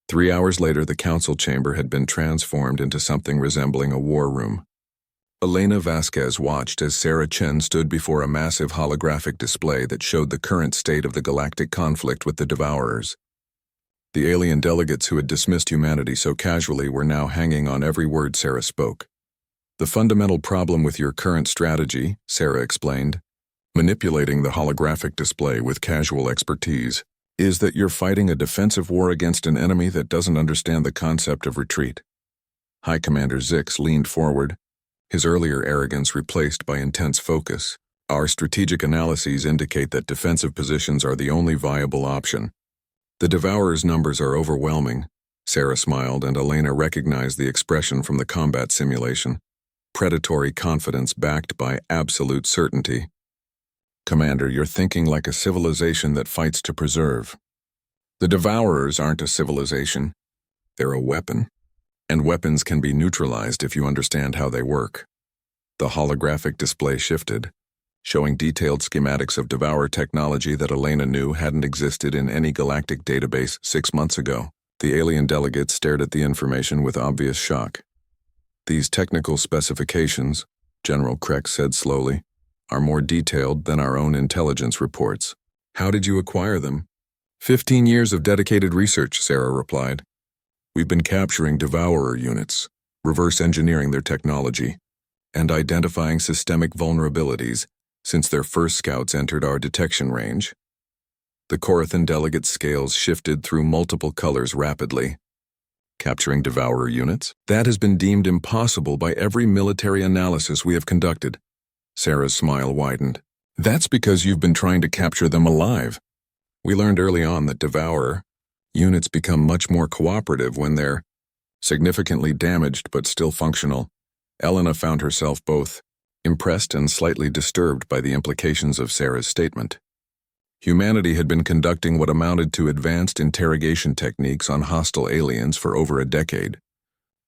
3 hours later, the council chamber had been transformed into something resembling a war room. Elena Vasquez watched as Sarah Chen stood before a massive holographic display that showed the current state of the galactic conflict with the Devourers. The alien delegates who had dismissed humanity so casually were now hanging on every word Sarah spoke. "The fundamental problem with your current strategy," Sarah explained, manipulating the holographic display with casual expertise, "is that you're fighting a defensive war against an enemy that doesn't understand the concept of retreat." High Commander Zix leaned forward, his earlier arrogance replaced by intense focus. "Our strategic analyses indicate that defensive positions are the only viable option. The Devourers' numbers are overwhelming." Sarah smiled, and Elena recognized the expression from the combat simulation. Predatory confidence backed by absolute certainty. "Commander, you're thinking like a civilization that fights to preserve. The Devourers aren't a civilization. They're a weapon. And weapons can be neutralized if you understand how they work." The holographic display shifted, showing detailed schematics of Devourer technology that Elena knew hadn't existed in any galactic database 6 months ago. The alien delegates stared at the information with obvious shock. "These technical specifications," General Krex said slowly, "are more detailed than our own intelligence reports." "How did you acquire them?" 15 years of dedicated research," Sarah replied. "We've been capturing Devourer units, reverse engineering their technology, and identifying systemic vulnerabilities since their first scouts entered our detection range." The Corathan delegate's scales shifted through multiple colors rapidly. "Capturing Devourer units? That has been deemed impossible by every military analysis we have conducted." Sarah's smile widened. "That's because you've been trying to capture them alive. We learned early on that Devourer units become much more cooperative when they're significantly damaged but still functional." Elena found herself both impressed and slightly disturbed by the implications of Sarah's statement. Humanity had been conducting what amounted to advanced interrogation techniques on hostile aliens for over a decade,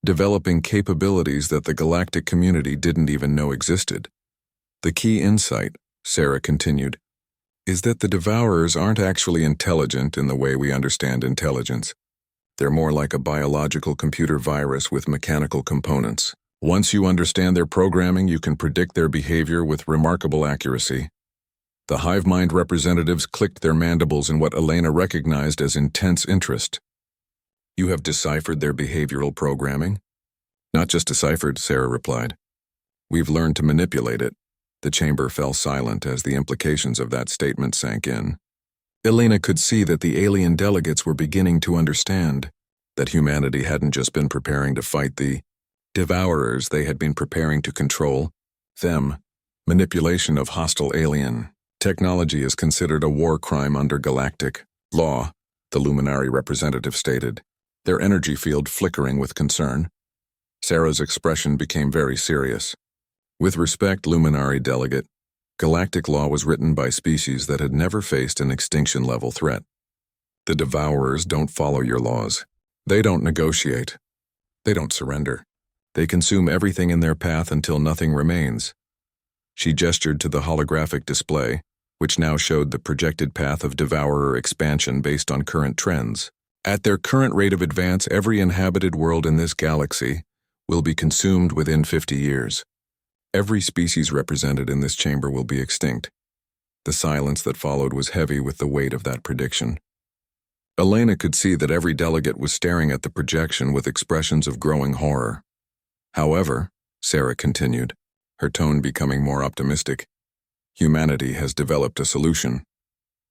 developing capabilities that the galactic community didn't even know existed. "The key insight," Sarah continued, "is that the Devourers aren't actually intelligent in the way we understand intelligence. They're more like a biological computer virus with mechanical components. Once you understand their programming, you can predict their behavior with remarkable accuracy." The hive mind representatives clicked their mandibles in what Elena recognized as intense interest. "You have deciphered their behavioral programming?" "Not just deciphered," Sarah replied. "We've learned to manipulate it." The chamber fell silent as the implications of that statement sank in. Elena could see that the alien delegates were beginning to understand that humanity hadn't just been preparing to fight the Devourers, they had been preparing to control them. Manipulation of hostile alien technology is considered a war crime under galactic law, the Luminary representative stated, their energy field flickering with concern. Sarah's expression became very serious. "With respect, Luminary delegate, galactic law was written by species that had never faced an extinction-level threat. The Devourers don't follow your laws. They don't negotiate. They don't surrender. They consume everything in their path until nothing remains." She gestured to the holographic display, which now showed the projected path of Devourer expansion based on current trends. "At their current rate of advance, every inhabited world in this galaxy will be consumed within 50 years. Every species represented in this chamber will be extinct." The silence that followed was heavy with the weight of that prediction. Elena could see that every delegate was staring at the projection with expressions of growing horror. "However," Sarah continued, her tone becoming more optimistic, "humanity has developed a solution."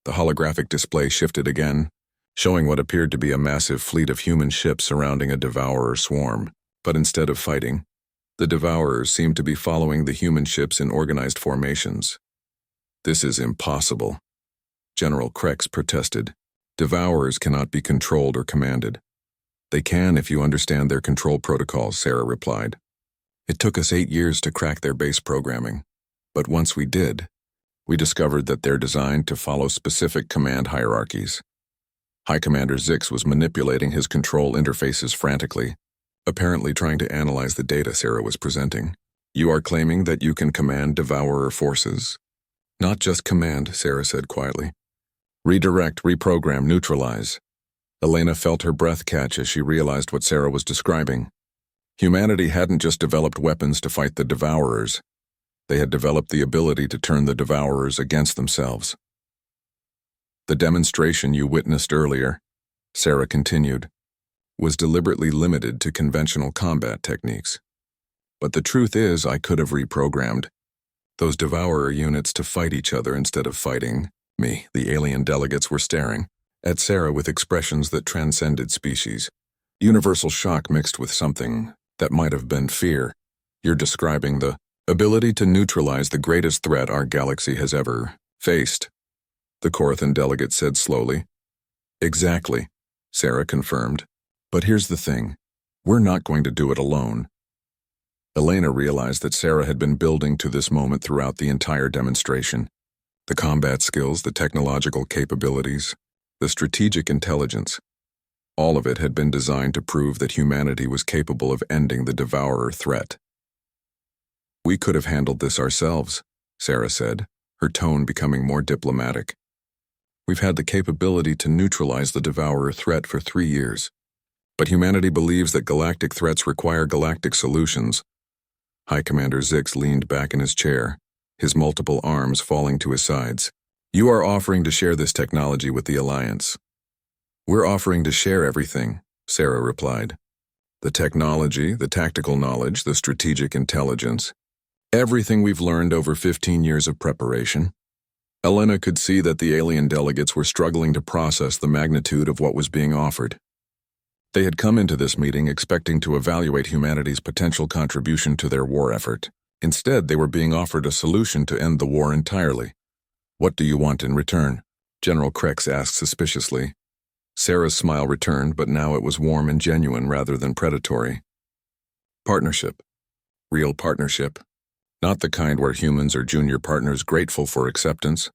The holographic display shifted again, showing what appeared to be a massive fleet of human ships surrounding a Devourer swarm. But instead of fighting, the Devourers seemed to be following the human ships in organized formations. "This is impossible," General Krex protested. "Devourers cannot be controlled or commanded." "They can if you understand their control protocols," Sarah replied. "It took us 8 years to crack their base programming. But once we did, we discovered that they're designed to follow specific command hierarchies." High Commander Zix was manipulating his control interfaces frantically, apparently trying to analyze the data Sarah was presenting. "You are claiming that you can command Devourer forces?" "Not just command," Sarah said quietly. "Redirect, reprogram, neutralize. Elena felt her breath catch as she realized what Sarah was describing. Humanity hadn't just developed weapons to fight the Devourers. They had developed the ability to turn the Devourers against themselves. The demonstration you witnessed earlier, Sarah continued, was deliberately limited to conventional combat techniques. But the truth is, I could have reprogrammed those Devourer units to fight each other instead of fighting me. The alien delegates were staring at Sarah with expressions that transcended species. Universal shock mixed with something that might have been fear. You're describing the ability to neutralize the greatest threat our galaxy has ever faced, the Corothan delegate said slowly. Exactly, Sarah confirmed. But here's the thing. We're not going to do it alone. Elena realized that Sarah had been building to this moment throughout the entire demonstration. The combat skills, the technological capabilities, the strategic intelligence. All of it had been designed to prove that humanity was capable of ending the Devourer threat. We could have handled this ourselves, Sarah said, her tone becoming more diplomatic. We've had the capability to neutralize the Devourer threat for 3 years. But humanity believes that galactic threats require galactic solutions. High Commander Zix leaned back in his chair, his multiple arms falling to his sides. You are offering to share this technology with the Alliance. We're offering to share everything, Sarah replied. The technology, the tactical knowledge, the strategic intelligence. Everything we've learned over 15 years of preparation. Elena could see that the alien delegates were struggling to process the magnitude of what was being offered. They had come into this meeting expecting to evaluate humanity's potential contribution to their war effort. Instead, they were being offered a solution to end the war entirely. What do you want in return? General Krex asked suspiciously. Sarah's smile returned, but now it was warm and genuine rather than predatory. Partnership. Real partnership. Not the kind where humans are junior partners grateful for acceptance,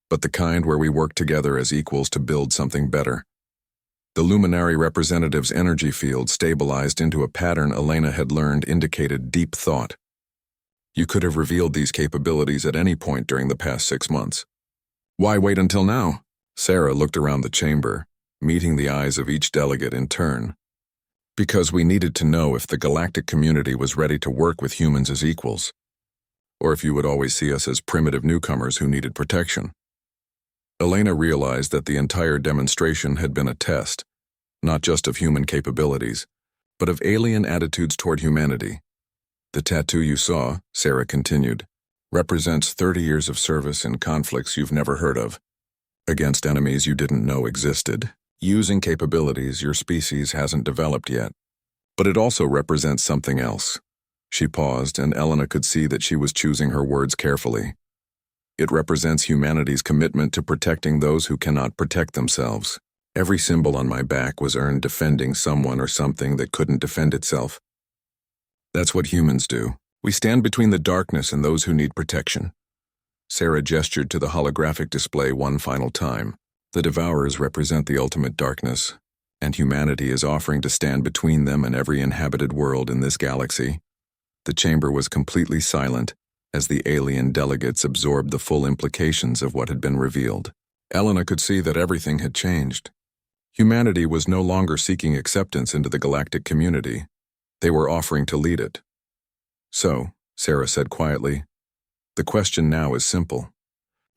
but the kind where we work together as equals to build something better. The luminary representative's energy field stabilized into a pattern Elena had learned indicated deep thought. You could have revealed these capabilities at any point during the past 6 months. Why wait until now? Sarah looked around the chamber, meeting the eyes of each delegate in turn. Because we needed to know if the galactic community was ready to work with humans as equals, or if you would always see us as primitive newcomers who needed protection. Elena realized that the entire demonstration had been a test, not just of human capabilities, but of alien attitudes toward humanity. The tattoo you saw, Sarah continued, represents 30 years of service in conflicts you've never heard of, against enemies you didn't know existed, using capabilities your species hasn't developed yet. But it also represents something else. She paused, and Elena could see that she was choosing her words carefully. It represents humanity's commitment to protecting those who cannot protect themselves. Every symbol on my back was earned defending someone or something that couldn't defend itself. That's what humans do. We stand between the darkness and those who need protection. Sarah gestured to the holographic display one final time. The Devourers represent the ultimate darkness, and humanity is offering to stand between them and every inhabited world in this galaxy. The chamber was completely silent as the alien delegates absorbed the full implications of what had been revealed. Elena could see that everything had changed. Humanity was no longer seeking acceptance into the galactic community. They were offering to lead it. So, Sarah said quietly, the question now is simple.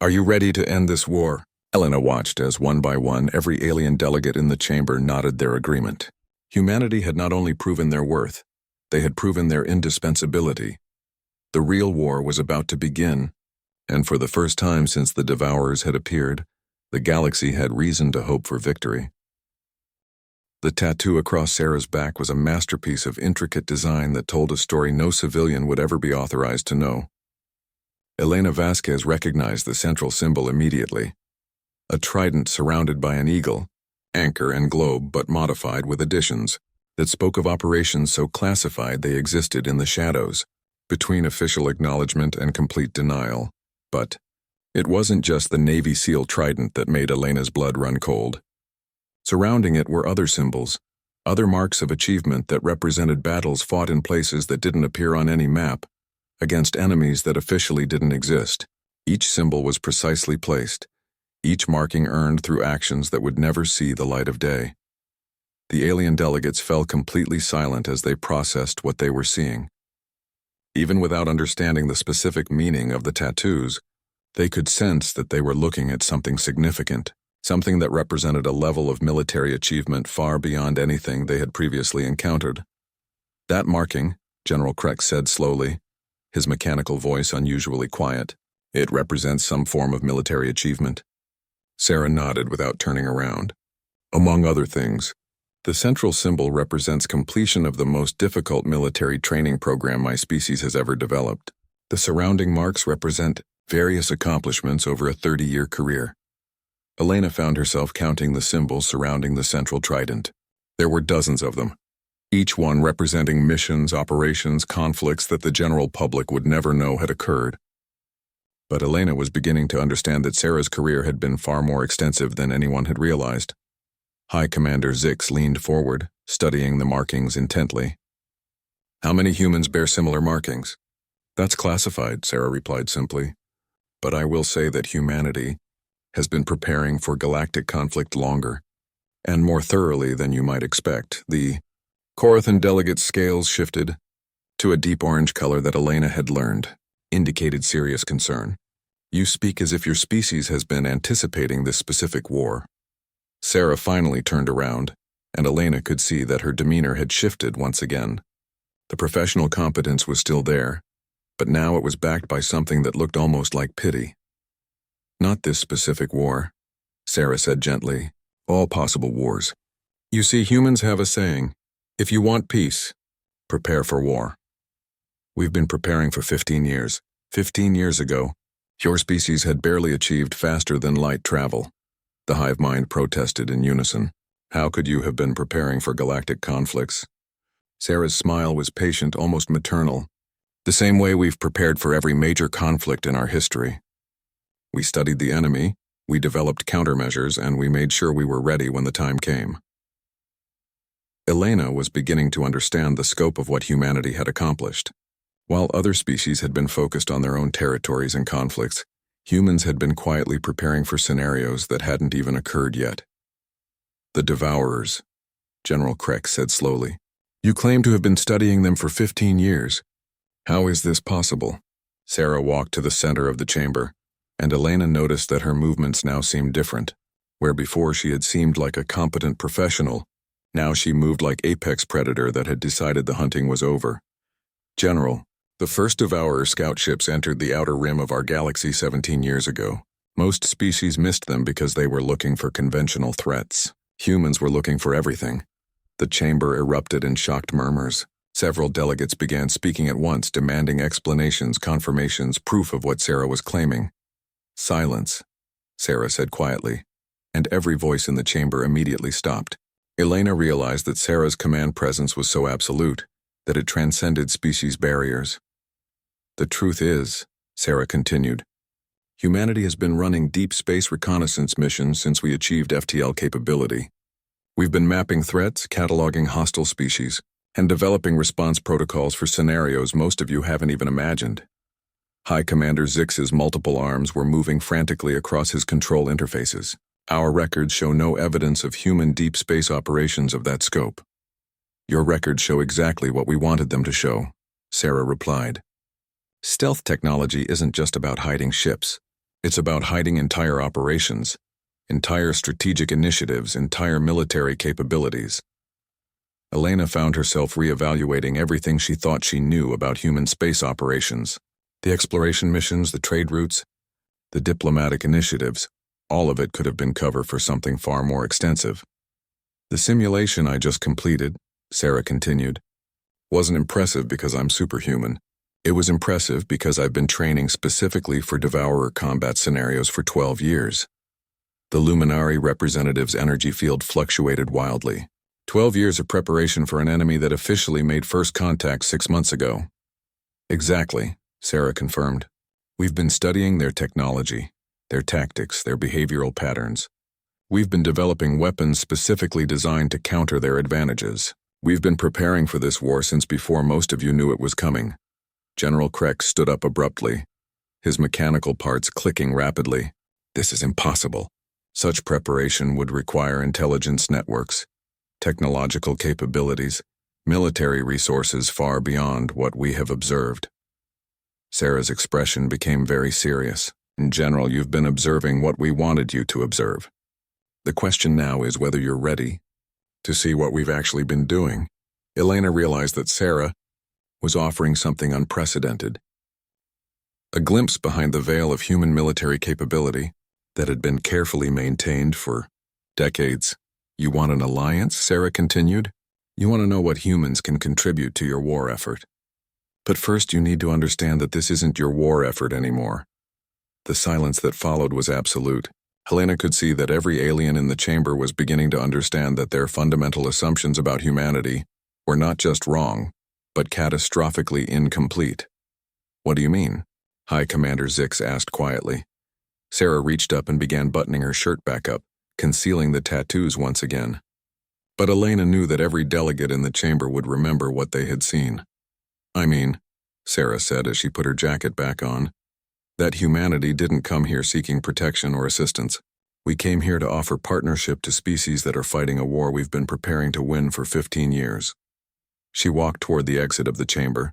Are you ready to end this war? Elena watched as one by one every alien delegate in the chamber nodded their agreement. Humanity had not only proven their worth, they had proven their indispensability. The real war was about to begin, and for the first time since the Devourers had appeared, the galaxy had reason to hope for victory. The tattoo across Sarah's back was a masterpiece of intricate design that told a story no civilian would ever be authorized to know. Elena Vasquez recognized the central symbol immediately. A trident surrounded by an eagle, anchor and globe but modified with additions, that spoke of operations so classified they existed in the shadows, between official acknowledgement and complete denial. But it wasn't just the Navy SEAL trident that made Elena's blood run cold. Surrounding it were other symbols, other marks of achievement that represented battles fought in places that didn't appear on any map, against enemies that officially didn't exist. Each symbol was precisely placed, each marking earned through actions that would never see the light of day. The alien delegates fell completely silent as they processed what they were seeing. Even without understanding the specific meaning of the tattoos, they could sense that they were looking at something significant, something that represented a level of military achievement far beyond anything they had previously encountered. That marking, General Kreck said slowly, his mechanical voice unusually quiet, it represents some form of military achievement. Sarah nodded without turning around. Among other things, the central symbol represents completion of the most difficult military training program my species has ever developed. The surrounding marks represent various accomplishments over a 30-year career. Elena found herself counting the symbols surrounding the central trident. There were dozens of them, each one representing missions, operations, conflicts that the general public would never know had occurred. But Elena was beginning to understand that Sarah's career had been far more extensive than anyone had realized. High Commander Zix leaned forward, studying the markings intently. How many humans bear similar markings? That's classified, Sarah replied simply. But I will say that humanity has been preparing for galactic conflict longer, and more thoroughly than you might expect. The Corathan delegate's scales shifted to a deep orange color that Elena had learned, indicated serious concern. You speak as if your species has been anticipating this specific war. Sarah finally turned around, and Elena could see that her demeanor had shifted once again. The professional competence was still there, but now it was backed by something that looked almost like pity. Not this specific war, Sarah said gently. All possible wars. You see, humans have a saying, if you want peace, prepare for war. We've been preparing for 15 years. 15 years ago, your species had barely achieved faster than light travel. The hive mind protested in unison. How could you have been preparing for galactic conflicts? Sarah's smile was patient, almost maternal. The same way we've prepared for every major conflict in our history. We studied the enemy, we developed countermeasures, and we made sure we were ready when the time came. Elena was beginning to understand the scope of what humanity had accomplished. While other species had been focused on their own territories and conflicts, humans had been quietly preparing for scenarios that hadn't even occurred yet. The Devourers, General Kreck said slowly. You claim to have been studying them for 15 years. How is this possible? Sarah walked to the center of the chamber, and Elena noticed that her movements now seemed different. Where before she had seemed like a competent professional, now she moved like apex predator that had decided the hunting was over. General, the first Devourer scout ships entered the outer rim of our galaxy 17 years ago. Most species missed them because they were looking for conventional threats. Humans were looking for everything. The chamber erupted in shocked murmurs. Several delegates began speaking at once, demanding explanations, confirmations, proof of what Sarah was claiming. Silence, Sarah said quietly, and every voice in the chamber immediately stopped. Elena realized that Sarah's command presence was so absolute that it transcended species barriers. The truth is, Sarah continued, humanity has been running deep space reconnaissance missions since we achieved FTL capability. We've been mapping threats, cataloging hostile species, and developing response protocols for scenarios most of you haven't even imagined. High Commander Zix's multiple arms were moving frantically across his control interfaces. Our records show no evidence of human deep space operations of that scope. Your records show exactly what we wanted them to show, Sarah replied. Stealth technology isn't just about hiding ships. It's about hiding entire operations, entire strategic initiatives, entire military capabilities. Elena found herself reevaluating everything she thought she knew about human space operations. The exploration missions, the trade routes, the diplomatic initiatives, all of it could have been cover for something far more extensive. The simulation I just completed, Sarah continued, wasn't impressive because I'm superhuman. It was impressive because I've been training specifically for Devourer combat scenarios for 12 years. The Luminari representative's energy field fluctuated wildly. 12 years of preparation for an enemy that officially made first contact 6 months ago. Exactly, Sarah confirmed. We've been studying their technology, their tactics, their behavioral patterns. We've been developing weapons specifically designed to counter their advantages. We've been preparing for this war since before most of you knew it was coming. General Kreck stood up abruptly, his mechanical parts clicking rapidly. This is impossible. Such preparation would require intelligence networks, technological capabilities, military resources far beyond what we have observed. Sarah's expression became very serious. In general, you've been observing what we wanted you to observe. The question now is whether you're ready to see what we've actually been doing. Elena realized that Sarah was offering something unprecedented. A glimpse behind the veil of human military capability that had been carefully maintained for decades. You want an alliance? Sarah continued. You want to know what humans can contribute to your war effort. But first you need to understand that this isn't your war effort anymore. The silence that followed was absolute. Helena could see that every alien in the chamber was beginning to understand that their fundamental assumptions about humanity were not just wrong, but catastrophically incomplete. What do you mean? High Commander Zix asked quietly. Sarah reached up and began buttoning her shirt back up, concealing the tattoos once again. But Elena knew that every delegate in the chamber would remember what they had seen. I mean, Sarah said as she put her jacket back on, that humanity didn't come here seeking protection or assistance. We came here to offer partnership to species that are fighting a war we've been preparing to win for 15 years. She walked toward the exit of the chamber,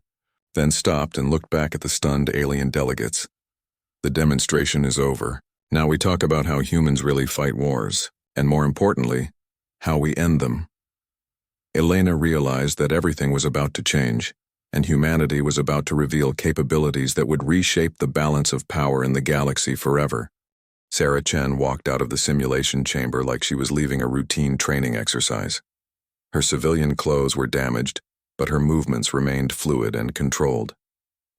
then stopped and looked back at the stunned alien delegates. The demonstration is over. Now we talk about how humans really fight wars, and more importantly, how we end them. Elena realized that everything was about to change, and humanity was about to reveal capabilities that would reshape the balance of power in the galaxy forever. Sarah Chen walked out of the simulation chamber like she was leaving a routine training exercise. Her civilian clothes were damaged, but her movements remained fluid and controlled.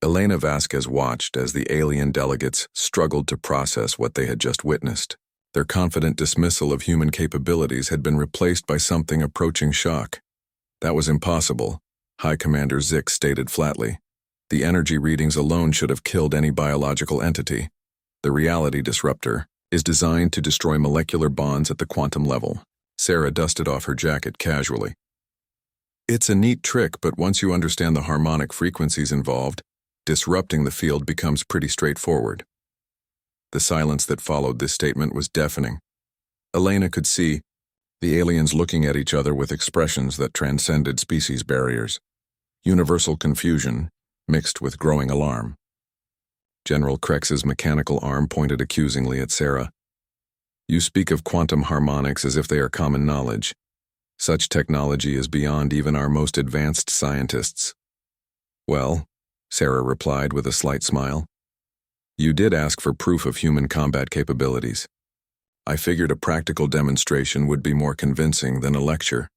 Elena Vasquez watched as the alien delegates struggled to process what they had just witnessed. Their confident dismissal of human capabilities had been replaced by something approaching shock. That was impossible, High Commander Zix stated flatly. The energy readings alone should have killed any biological entity. The reality disruptor is designed to destroy molecular bonds at the quantum level. Sarah dusted off her jacket casually. It's a neat trick, but once you understand the harmonic frequencies involved, disrupting the field becomes pretty straightforward. The silence that followed this statement was deafening. Elena could see the aliens looking at each other with expressions that transcended species barriers. Universal confusion mixed with growing alarm. General Krex's mechanical arm pointed accusingly at Sarah. You speak of quantum harmonics as if they are common knowledge. Such technology is beyond even our most advanced scientists. Well, Sarah replied with a slight smile. You did ask for proof of human combat capabilities. I figured a practical demonstration would be more convincing than a lecture.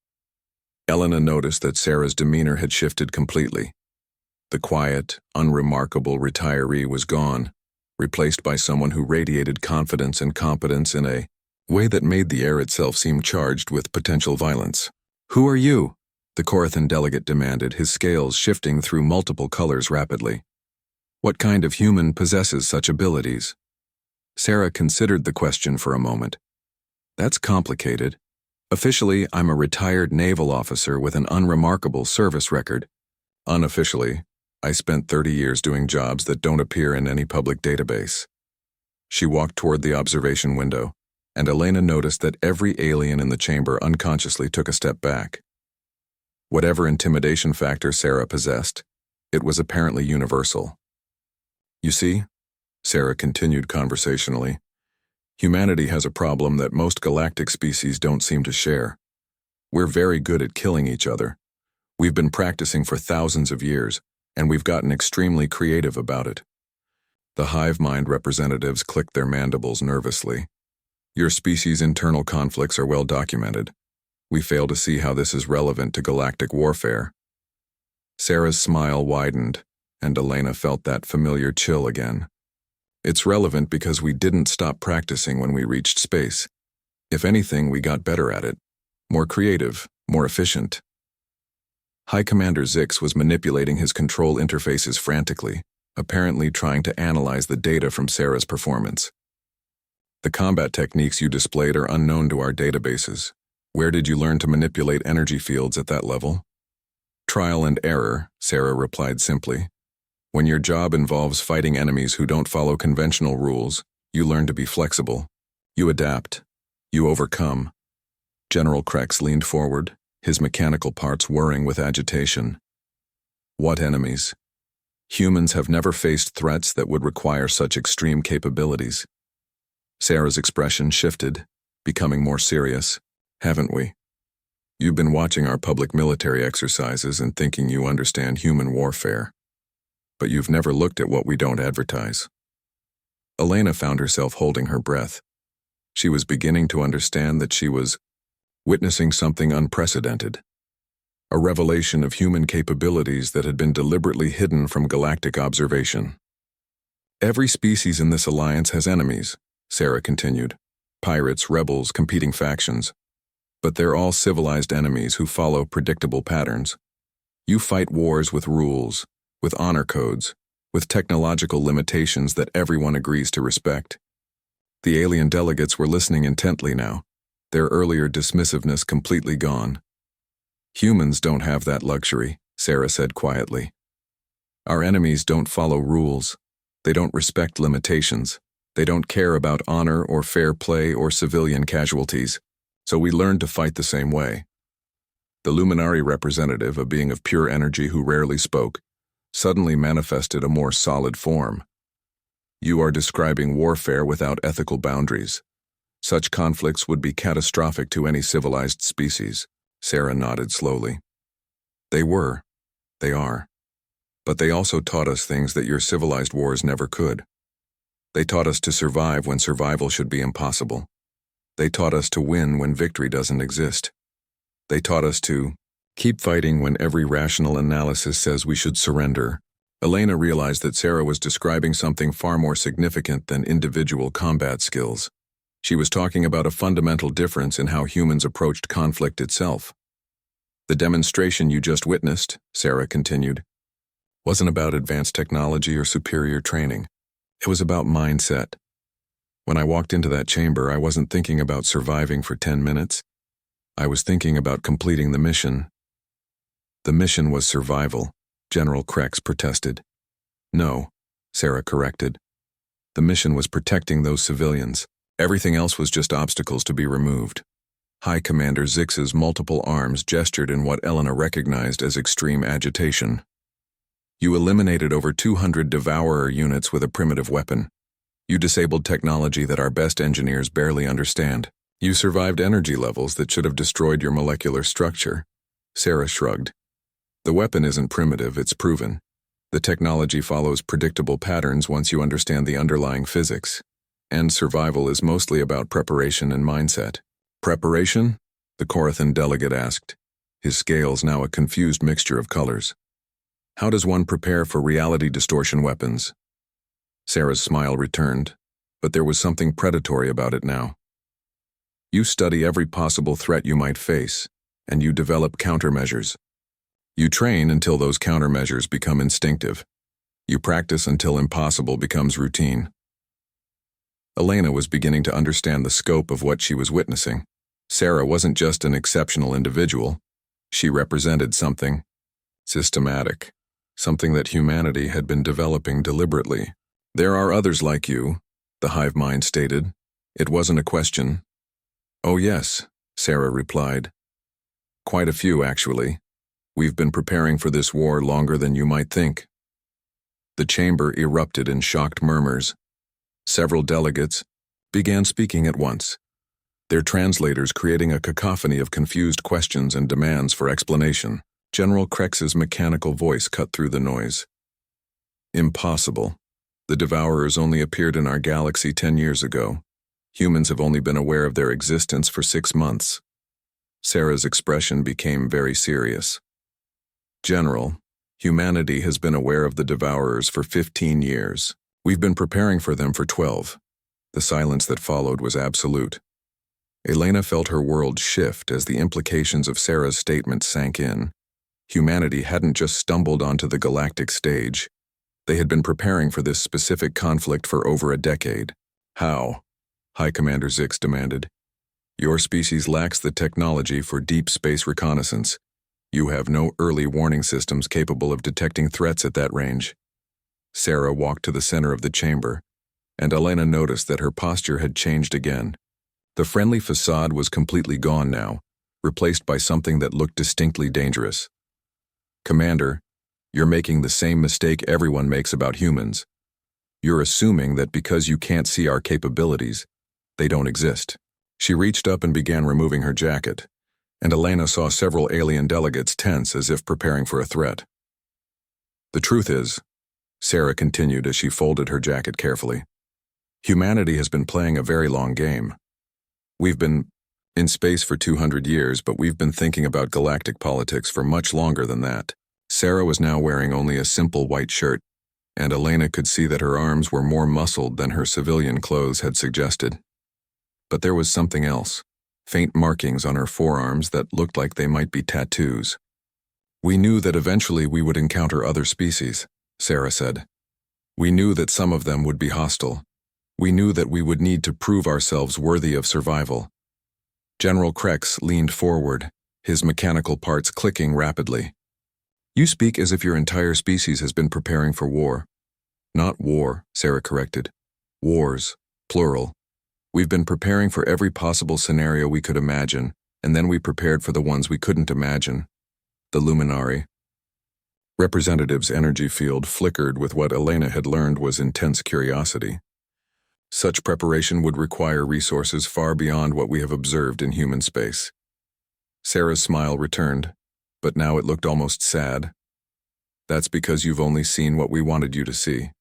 Elena noticed that Sarah's demeanor had shifted completely. The quiet, unremarkable retiree was gone, replaced by someone who radiated confidence and competence in a way that made the air itself seem charged with potential violence. Who are you? The Corathan delegate demanded, his scales shifting through multiple colors rapidly. What kind of human possesses such abilities? Sarah considered the question for a moment. That's complicated. Officially, I'm a retired naval officer with an unremarkable service record. Unofficially, I spent 30 years doing jobs that don't appear in any public database. She walked toward the observation window, and Elena noticed that every alien in the chamber unconsciously took a step back. Whatever intimidation factor Sarah possessed, it was apparently universal. You see, Sarah continued conversationally, humanity has a problem that most galactic species don't seem to share. We're very good at killing each other. We've been practicing for thousands of years, and we've gotten extremely creative about it. The hive mind representatives clicked their mandibles nervously. Your species' internal conflicts are well documented. We fail to see how this is relevant to galactic warfare. Sarah's smile widened, and Elena felt that familiar chill again. It's relevant because we didn't stop practicing when we reached space. If anything, we got better at it. More creative, more efficient. High Commander Zix was manipulating his control interfaces frantically, apparently trying to analyze the data from Sarah's performance. The combat techniques you displayed are unknown to our databases. Where did you learn to manipulate energy fields at that level? Trial and error, Sarah replied simply. When your job involves fighting enemies who don't follow conventional rules, you learn to be flexible. You adapt. You overcome. General Krex leaned forward, his mechanical parts whirring with agitation. What enemies? Humans have never faced threats that would require such extreme capabilities. Sarah's expression shifted, becoming more serious. Haven't we? You've been watching our public military exercises and thinking you understand human warfare. But you've never looked at what we don't advertise. Elena found herself holding her breath. She was beginning to understand that she was witnessing something unprecedented. A revelation of human capabilities that had been deliberately hidden from galactic observation. Every species in this alliance has enemies, Sarah continued. Pirates, rebels, competing factions. But they're all civilized enemies who follow predictable patterns. You fight wars with rules, with honor codes, with technological limitations that everyone agrees to respect. The alien delegates were listening intently now, their earlier dismissiveness completely gone. Humans don't have that luxury, Sarah said quietly. Our enemies don't follow rules. They don't respect limitations. They don't care about honor or fair play or civilian casualties. So we learned to fight the same way. The Luminari representative, a being of pure energy who rarely spoke, suddenly manifested a more solid form. You are describing warfare without ethical boundaries. Such conflicts would be catastrophic to any civilized species. Sarah nodded slowly. They were. They are. But they also taught us things that your civilized wars never could. They taught us to survive when survival should be impossible. They taught us to win when victory doesn't exist. They taught us to keep fighting when every rational analysis says we should surrender. Elena realized that Sarah was describing something far more significant than individual combat skills. She was talking about a fundamental difference in how humans approached conflict itself. The demonstration you just witnessed, Sarah continued, wasn't about advanced technology or superior training. It was about mindset. When I walked into that chamber, I wasn't thinking about surviving for 10 minutes. I was thinking about completing the mission. The mission was survival, General Krex protested. No, Sarah corrected. The mission was protecting those civilians. Everything else was just obstacles to be removed. High Commander Zix's multiple arms gestured in what Elena recognized as extreme agitation. You eliminated over 200 Devourer units with a primitive weapon. You disabled technology that our best engineers barely understand. You survived energy levels that should have destroyed your molecular structure. Sarah shrugged. The weapon isn't primitive, it's proven. The technology follows predictable patterns once you understand the underlying physics. And survival is mostly about preparation and mindset. Preparation? The Corathan delegate asked, his scales now a confused mixture of colors. How does one prepare for reality distortion weapons? Sarah's smile returned, but there was something predatory about it now. You study every possible threat you might face, and you develop countermeasures. You train until those countermeasures become instinctive. You practice until impossible becomes routine. Elena was beginning to understand the scope of what she was witnessing. Sarah wasn't just an exceptional individual. She represented something systematic, something that humanity had been developing deliberately. There are others like you, the hive mind stated. It wasn't a question. Oh yes, Sarah replied. Quite a few, actually. We've been preparing for this war longer than you might think. The chamber erupted in shocked murmurs. Several delegates began speaking at once, their translators creating a cacophony of confused questions and demands for explanation. General Krex's mechanical voice cut through the noise. Impossible. The Devourers only appeared in our galaxy 10 years ago. Humans have only been aware of their existence for 6 months. Sarah's expression became very serious. General, humanity has been aware of the Devourers for 15 years. We've been preparing for them for 12. The silence that followed was absolute. Elena felt her world shift as the implications of Sarah's statement sank in. Humanity hadn't just stumbled onto the galactic stage. They had been preparing for this specific conflict for over a decade. How? High Commander Zix demanded. Your species lacks the technology for deep space reconnaissance. You have no early warning systems capable of detecting threats at that range. Sarah walked to the center of the chamber, and Elena noticed that her posture had changed again. The friendly facade was completely gone now, replaced by something that looked distinctly dangerous. "Commander, you're making the same mistake everyone makes about humans. You're assuming that because you can't see our capabilities, they don't exist." She reached up and began removing her jacket, and Elena saw several alien delegates tense as if preparing for a threat. "The truth is," Sarah continued as she folded her jacket carefully, "humanity has been playing a very long game. We've been in space for 200 years, but we've been thinking about galactic politics for much longer than that." Sarah was now wearing only a simple white shirt, and Elena could see that her arms were more muscled than her civilian clothes had suggested. But there was something else, faint markings on her forearms that looked like they might be tattoos. "We knew that eventually we would encounter other species," Sarah said. "We knew that some of them would be hostile. We knew that we would need to prove ourselves worthy of survival." General Krex leaned forward, his mechanical parts clicking rapidly. "You speak as if your entire species has been preparing for war." "Not war," Sarah corrected. "Wars, plural. We've been preparing for every possible scenario we could imagine, and then we prepared for the ones we couldn't imagine. The Luminari." Representative's energy field flickered with what Elena had learned was intense curiosity. "Such preparation would require resources far beyond what we have observed in human space." Sarah's smile returned, but now it looked almost sad. "That's because you've only seen what we wanted you to see.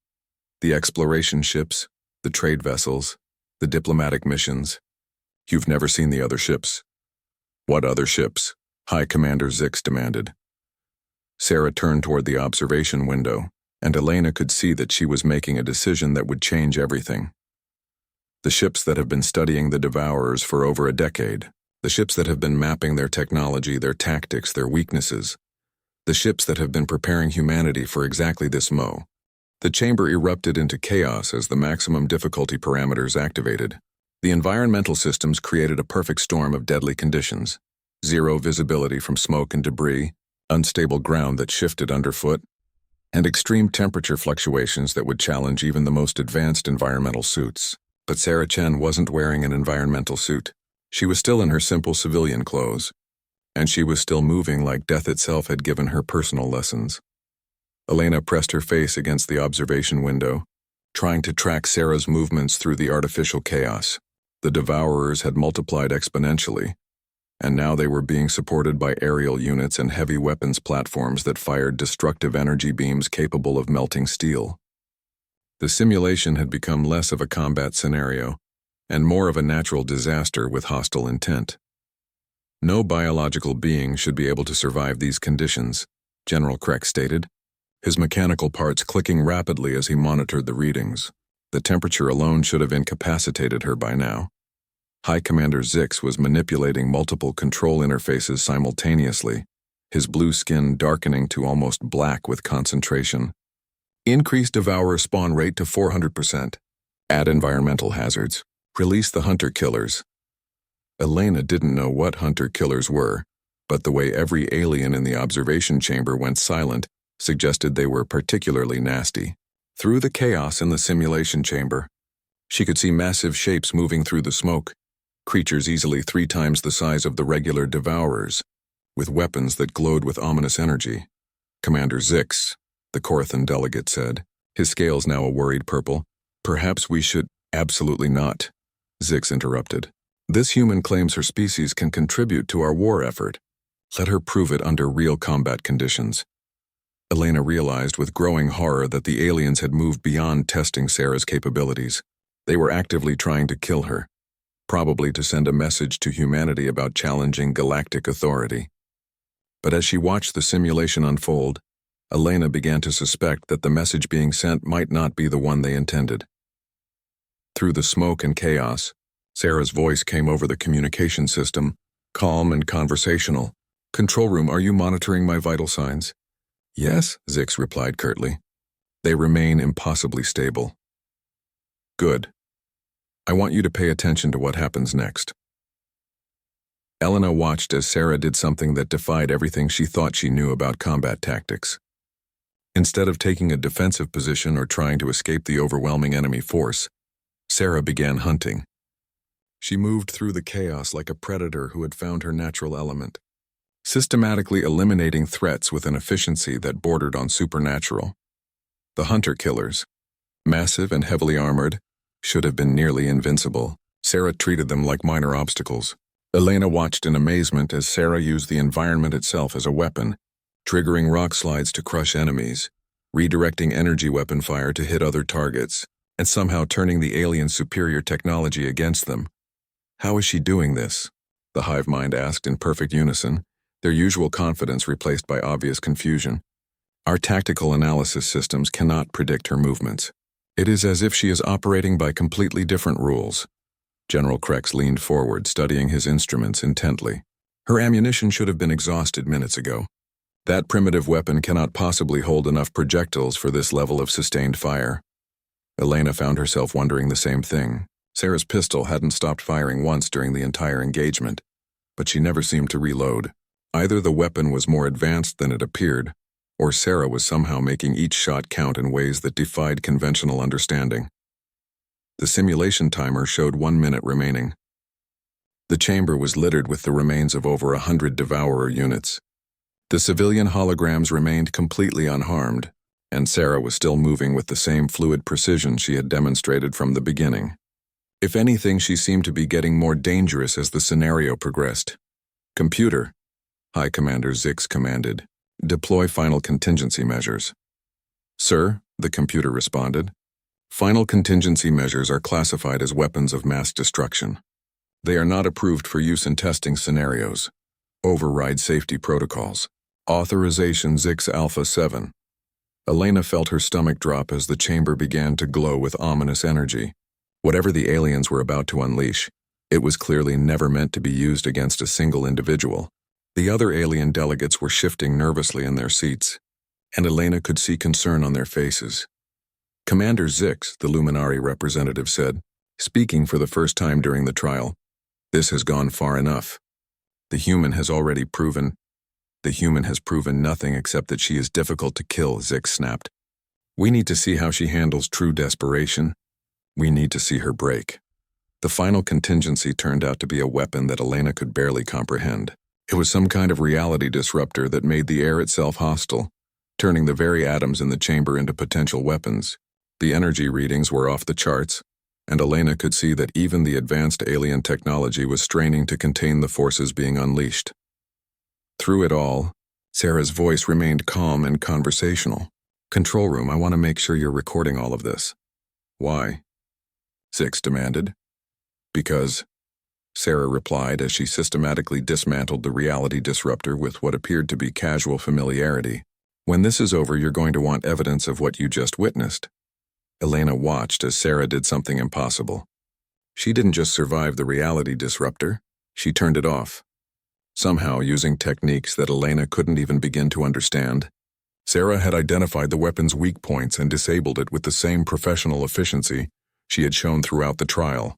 The exploration ships, the trade vessels, the diplomatic missions. You've never seen the other ships." "What other ships?" High Commander Zix demanded. Sarah turned toward the observation window, and Elena could see that she was making a decision that would change everything. "The ships that have been studying the Devourers for over a decade. The ships that have been mapping their technology, their tactics, their weaknesses. The ships that have been preparing humanity for exactly this mo." The chamber erupted into chaos as the maximum difficulty parameters activated. The environmental systems created a perfect storm of deadly conditions. Zero visibility from smoke and debris, unstable ground that shifted underfoot, and extreme temperature fluctuations that would challenge even the most advanced environmental suits. But Sarah Chen wasn't wearing an environmental suit. She was still in her simple civilian clothes, and she was still moving like death itself had given her personal lessons. Elena pressed her face against the observation window, trying to track Sarah's movements through the artificial chaos. The Devourers had multiplied exponentially, and now they were being supported by aerial units and heavy weapons platforms that fired destructive energy beams capable of melting steel. The simulation had become less of a combat scenario, and more of a natural disaster with hostile intent. "No biological being should be able to survive these conditions," General Krex stated, his mechanical parts clicking rapidly as he monitored the readings. The temperature alone should have incapacitated her by now. High Commander Zix was manipulating multiple control interfaces simultaneously, his blue skin darkening to almost black with concentration. "Increase Devourer spawn rate to 400%. Add environmental hazards. Release the hunter-killers." Elena didn't know what hunter-killers were, but the way every alien in the observation chamber went silent suggested they were particularly nasty. Through the chaos in the simulation chamber, she could see massive shapes moving through the smoke, creatures easily 3 times the size of the regular Devourers, with weapons that glowed with ominous energy. "Commander Zix," the Corthan delegate said, his scales now a worried purple. "Perhaps we should—" "Absolutely not," Zix interrupted. "This human claims her species can contribute to our war effort. Let her prove it under real combat conditions." Elena realized with growing horror that the aliens had moved beyond testing Sarah's capabilities. They were actively trying to kill her, probably to send a message to humanity about challenging galactic authority. But as she watched the simulation unfold, Elena began to suspect that the message being sent might not be the one they intended. Through the smoke and chaos, Sarah's voice came over the communication system, calm and conversational. "Control room, are you monitoring my vital signs?" "Yes," Zix replied curtly. "They remain impossibly stable." "Good. I want you to pay attention to what happens next." Elena watched as Sarah did something that defied everything she thought she knew about combat tactics. Instead of taking a defensive position or trying to escape the overwhelming enemy force, Sarah began hunting. She moved through the chaos like a predator who had found her natural element, systematically eliminating threats with an efficiency that bordered on supernatural. The hunter-killers, massive and heavily armored, should have been nearly invincible. Sarah treated them like minor obstacles. Elena watched in amazement as Sarah used the environment itself as a weapon, triggering rock slides to crush enemies, redirecting energy weapon fire to hit other targets, and somehow turning the alien's superior technology against them. How is she doing this? The hive mind asked in perfect unison, their usual confidence replaced by obvious confusion. Our tactical analysis systems cannot predict her movements. It is as if she is operating by completely different rules. General Krex leaned forward, studying his instruments intently. Her ammunition should have been exhausted minutes ago. That primitive weapon cannot possibly hold enough projectiles for this level of sustained fire. Elena found herself wondering the same thing. Sarah's pistol hadn't stopped firing once during the entire engagement, but she never seemed to reload. Either the weapon was more advanced than it appeared, or Sarah was somehow making each shot count in ways that defied conventional understanding. The simulation timer showed 1 minute remaining. The chamber was littered with the remains of over 100 Devourer units. The civilian holograms remained completely unharmed, and Sarah was still moving with the same fluid precision she had demonstrated from the beginning. If anything, she seemed to be getting more dangerous as the scenario progressed. "Computer," High Commander Zix commanded, "deploy final contingency measures." "Sir," the computer responded. "Final contingency measures are classified as weapons of mass destruction. They are not approved for use in testing scenarios. Override safety protocols. Authorization Zix Alpha 7. Elena felt her stomach drop as the chamber began to glow with ominous energy. Whatever the aliens were about to unleash, it was clearly never meant to be used against a single individual. The other alien delegates were shifting nervously in their seats, and Elena could see concern on their faces. "Commander Zix," the Luminari representative said, speaking for the first time during the trial, "this has gone far enough. The human has proven nothing except that she is difficult to kill," Zix snapped. "We need to see how she handles true desperation. We need to see her break." The final contingency turned out to be a weapon that Elena could barely comprehend. It was some kind of reality disruptor that made the air itself hostile, turning the very atoms in the chamber into potential weapons. The energy readings were off the charts, and Elena could see that even the advanced alien technology was straining to contain the forces being unleashed. Through it all, Sarah's voice remained calm and conversational. "Control room, I want to make sure you're recording all of this." "Why?" Zix demanded. "Because," Sarah replied as she systematically dismantled the reality disruptor with what appeared to be casual familiarity. "When this is over, you're going to want evidence of what you just witnessed." Elena watched as Sarah did something impossible. She didn't just survive the reality disruptor, she turned it off. Somehow, using techniques that Elena couldn't even begin to understand, Sarah had identified the weapon's weak points and disabled it with the same professional efficiency she had shown throughout the trial.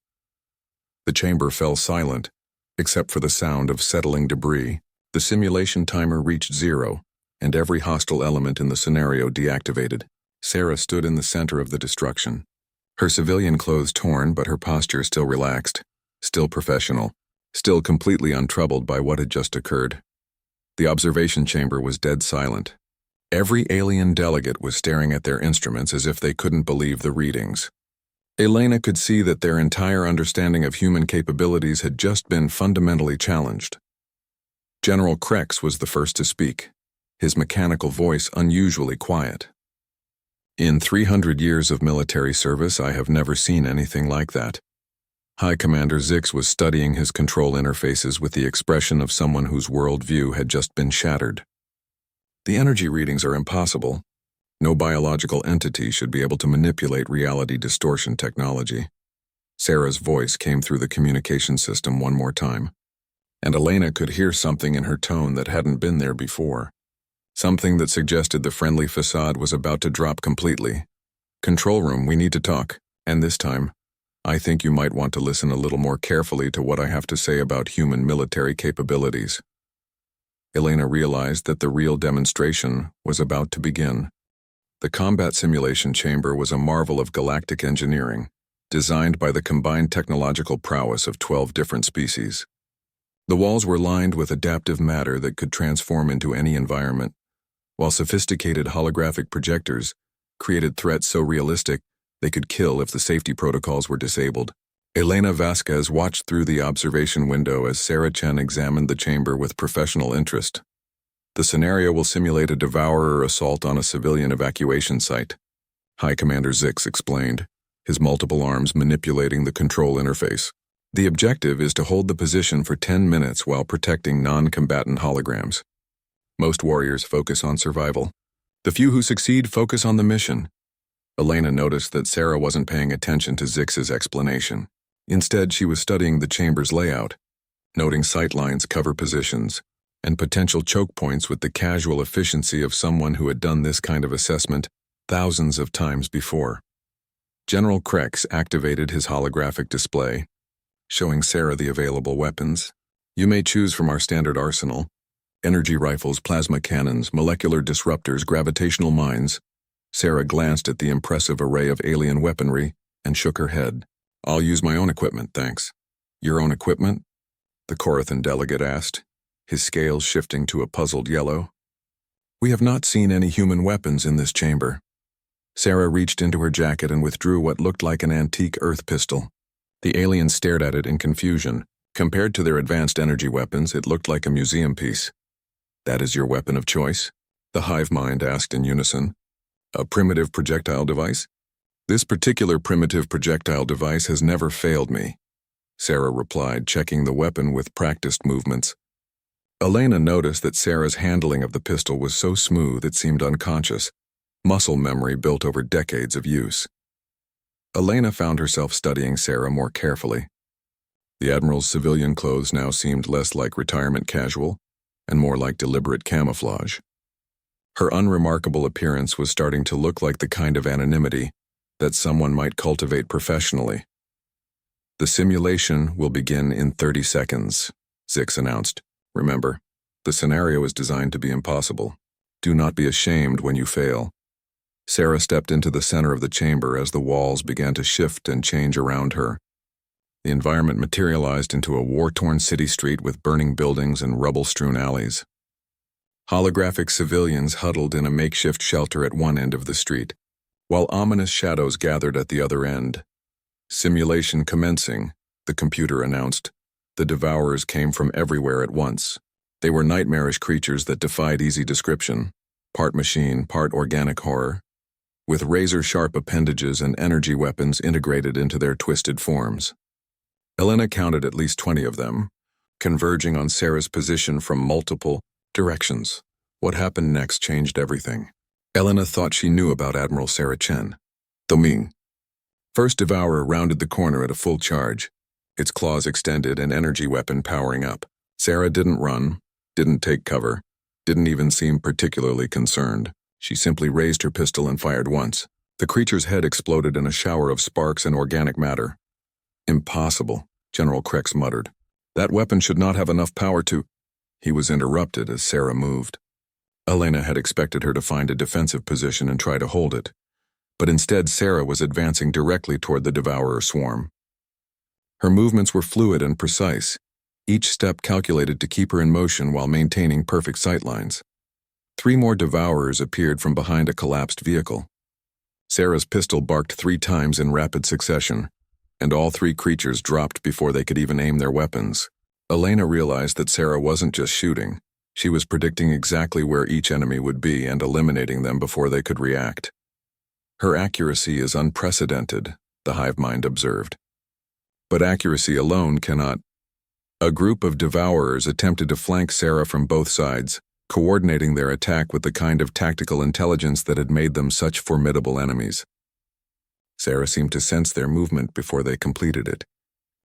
The chamber fell silent, except for the sound of settling debris. The simulation timer reached 0, and every hostile element in the scenario deactivated. Sarah stood in the center of the destruction. Her civilian clothes torn, but her posture still relaxed, still professional, still completely untroubled by what had just occurred. The observation chamber was dead silent. Every alien delegate was staring at their instruments as if they couldn't believe the readings. Elena could see that their entire understanding of human capabilities had just been fundamentally challenged. General Krex was the first to speak, his mechanical voice unusually quiet. "In 300 years of military service, I have never seen anything like that." High Commander Zix was studying his control interfaces with the expression of someone whose worldview had just been shattered. "The energy readings are impossible. No biological entity should be able to manipulate reality distortion technology." Sarah's voice came through the communication system one more time, and Elena could hear something in her tone that hadn't been there before. Something that suggested the friendly facade was about to drop completely. "Control room, we need to talk, and this time, I think you might want to listen a little more carefully to what I have to say about human military capabilities." Elena realized that the real demonstration was about to begin. The combat simulation chamber was a marvel of galactic engineering, designed by the combined technological prowess of 12 different species. The walls were lined with adaptive matter that could transform into any environment, while sophisticated holographic projectors created threats so realistic they could kill if the safety protocols were disabled. Elena Vasquez watched through the observation window as Sarah Chen examined the chamber with professional interest. The scenario will simulate a devourer assault on a civilian evacuation site, High Commander Zix explained, his multiple arms manipulating the control interface. The objective is to hold the position for 10 minutes while protecting non-combatant holograms. Most warriors focus on survival. The few who succeed focus on the mission. Elena noticed that Sarah wasn't paying attention to Zix's explanation. Instead, she was studying the chamber's layout, noting sightlines, cover positions, and potential choke points with the casual efficiency of someone who had done this kind of assessment thousands of times before. General Krex activated his holographic display, showing Sarah the available weapons. You may choose from our standard arsenal: energy rifles, plasma cannons, molecular disruptors, gravitational mines. Sarah glanced at the impressive array of alien weaponry and shook her head. I'll use my own equipment, thanks. Your own equipment? The Korathan delegate asked, his scales shifting to a puzzled yellow. We have not seen any human weapons in this chamber. Sarah reached into her jacket and withdrew what looked like an antique earth pistol. The aliens stared at it in confusion. Compared to their advanced energy weapons, it looked like a museum piece. That is your weapon of choice? The hive mind asked in unison. A primitive projectile device? This particular primitive projectile device has never failed me, Sarah replied, checking the weapon with practiced movements. Elena noticed that Sarah's handling of the pistol was so smooth it seemed unconscious, muscle memory built over decades of use. Elena found herself studying Sarah more carefully. The Admiral's civilian clothes now seemed less like retirement casual and more like deliberate camouflage. Her unremarkable appearance was starting to look like the kind of anonymity that someone might cultivate professionally. The simulation will begin in 30 seconds, Zix announced. Remember, the scenario is designed to be impossible. Do not be ashamed when you fail. Sarah stepped into the center of the chamber as the walls began to shift and change around her. The environment materialized into a war-torn city street with burning buildings and rubble-strewn alleys. Holographic civilians huddled in a makeshift shelter at one end of the street, while ominous shadows gathered at the other end. Simulation commencing, the computer announced. The devourers came from everywhere at once. They were nightmarish creatures that defied easy description, part machine, part organic horror, with razor-sharp appendages and energy weapons integrated into their twisted forms. Elena counted at least 20 of them, converging on Sarah's position from multiple directions. What happened next changed everything. Elena thought she knew about Admiral Sarah Chen. Doming. First Devourer rounded the corner at a full charge, its claws extended and energy weapon powering up. Sarah didn't run, didn't take cover, didn't even seem particularly concerned. She simply raised her pistol and fired once. The creature's head exploded in a shower of sparks and organic matter. Impossible, General Krex muttered. That weapon should not have enough power to... He was interrupted as Sarah moved. Elena had expected her to find a defensive position and try to hold it, but instead Sarah was advancing directly toward the devourer swarm. Her movements were fluid and precise, each step calculated to keep her in motion while maintaining perfect sightlines. 3 more devourers appeared from behind a collapsed vehicle. Sarah's pistol barked 3 times in rapid succession, and all 3 creatures dropped before they could even aim their weapons. Elena realized that Sarah wasn't just shooting. She was predicting exactly where each enemy would be and eliminating them before they could react. Her accuracy is unprecedented, the hive mind observed. But accuracy alone cannot. A group of devourers attempted to flank Sarah from both sides, coordinating their attack with the kind of tactical intelligence that had made them such formidable enemies. Sarah seemed to sense their movement before they completed it.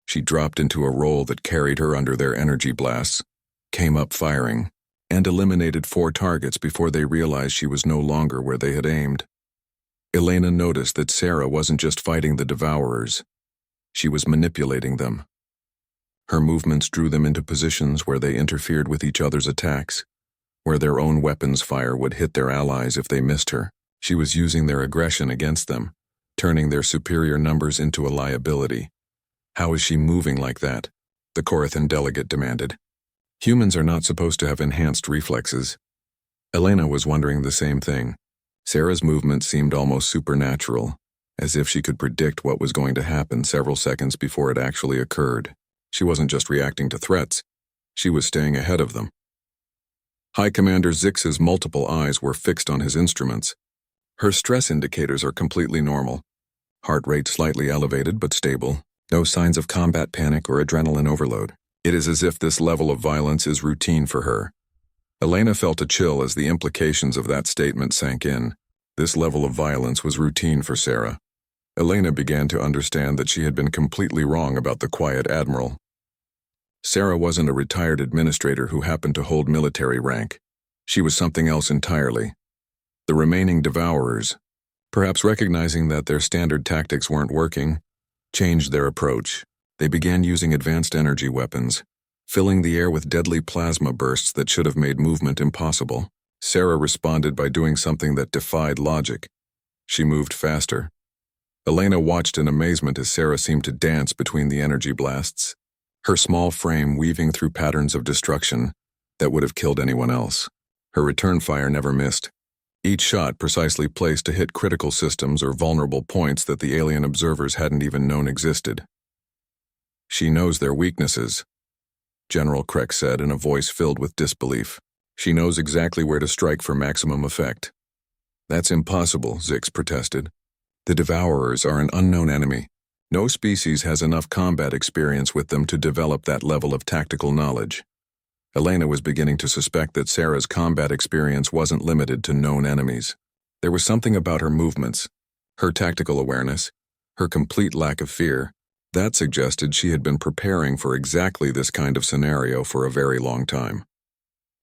She dropped into a roll that carried her under their energy blasts, came up firing, and eliminated 4 targets before they realized she was no longer where they had aimed. Elena noticed that Sarah wasn't just fighting the devourers. She was manipulating them. Her movements drew them into positions where they interfered with each other's attacks, where their own weapons fire would hit their allies if they missed her. She was using their aggression against them, turning their superior numbers into a liability. How is she moving like that? The Corathan delegate demanded. Humans are not supposed to have enhanced reflexes. Elena was wondering the same thing. Sarah's movement seemed almost supernatural, as if she could predict what was going to happen several seconds before it actually occurred. She wasn't just reacting to threats, she was staying ahead of them. High Commander Zix's multiple eyes were fixed on his instruments. Her stress indicators are completely normal. Heart rate slightly elevated but stable. No signs of combat panic or adrenaline overload. It is as if this level of violence is routine for her. Elena felt a chill as the implications of that statement sank in. This level of violence was routine for Sarah. Elena began to understand that she had been completely wrong about the Quiet Admiral. Sarah wasn't a retired administrator who happened to hold military rank. She was something else entirely. The remaining Devourers, perhaps recognizing that their standard tactics weren't working, changed their approach. They began using advanced energy weapons, filling the air with deadly plasma bursts that should have made movement impossible. Sarah responded by doing something that defied logic. She moved faster. Elena watched in amazement as Sarah seemed to dance between the energy blasts, her small frame weaving through patterns of destruction that would have killed anyone else. Her return fire never missed, each shot precisely placed to hit critical systems or vulnerable points that the alien observers hadn't even known existed. She knows their weaknesses, General Kreck said in a voice filled with disbelief. She knows exactly where to strike for maximum effect. That's impossible, Zix protested. The Devourers are an unknown enemy. No species has enough combat experience with them to develop that level of tactical knowledge. Elena was beginning to suspect that Sarah's combat experience wasn't limited to known enemies. There was something about her movements, her tactical awareness, her complete lack of fear, that suggested she had been preparing for exactly this kind of scenario for a very long time.